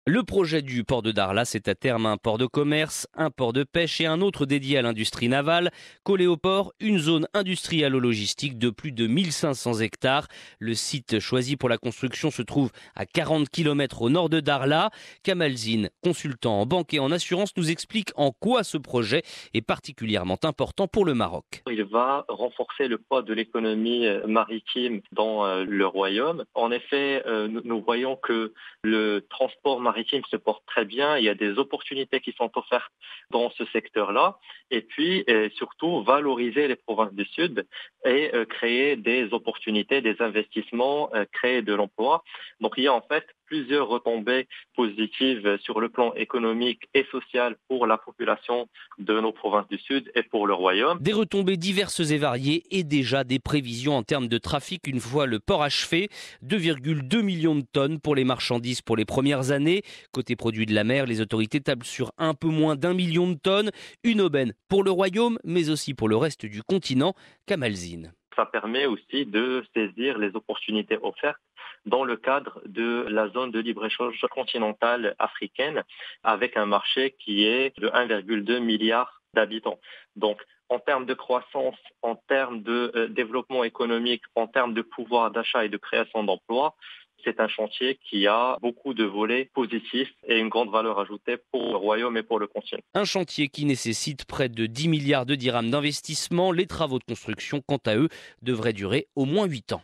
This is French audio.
Le projet du port de Darla, c'est à terme un port de commerce, un port de pêche et un autre dédié à l'industrie navale. Collé au port, une zone industrielle logistique de plus de 1500 hectares. Le site choisi pour la construction se trouve à 40 km au nord de Darla. Kamal Zine, consultant en banque et en assurance, nous explique en quoi ce projet est particulièrement important pour le Maroc. Il va renforcer le poids de l'économie maritime dans le royaume. En effet, nous voyons que le transport maritime se porte très bien. Il y a des opportunités qui sont offertes dans ce secteur-là. Et puis, surtout, valoriser les provinces du Sud et créer des opportunités, des investissements, créer de l'emploi. Donc, il y a en fait plusieurs retombées positives sur le plan économique et social pour la population de nos provinces du Sud et pour le royaume. Des retombées diverses et variées et déjà des prévisions en termes de trafic une fois le port achevé. 2,2 millions de tonnes pour les marchandises pour les premières années. Côté produits de la mer, les autorités tablent sur un peu moins d'1 million de tonnes. Une aubaine pour le royaume, mais aussi pour le reste du continent. Kamal Zine. Ça permet aussi de saisir les opportunités offertes dans le cadre de la zone de libre-échange continentale africaine, avec un marché qui est de 1,2 milliard d'habitants. Donc, en termes de croissance, en termes de développement économique, en termes de pouvoir d'achat et de création d'emplois, c'est un chantier qui a beaucoup de volets positifs et une grande valeur ajoutée pour le royaume et pour le continent. Un chantier qui nécessite près de 10 milliards de dirhams d'investissement. Les travaux de construction, quant à eux, devraient durer au moins 8 ans.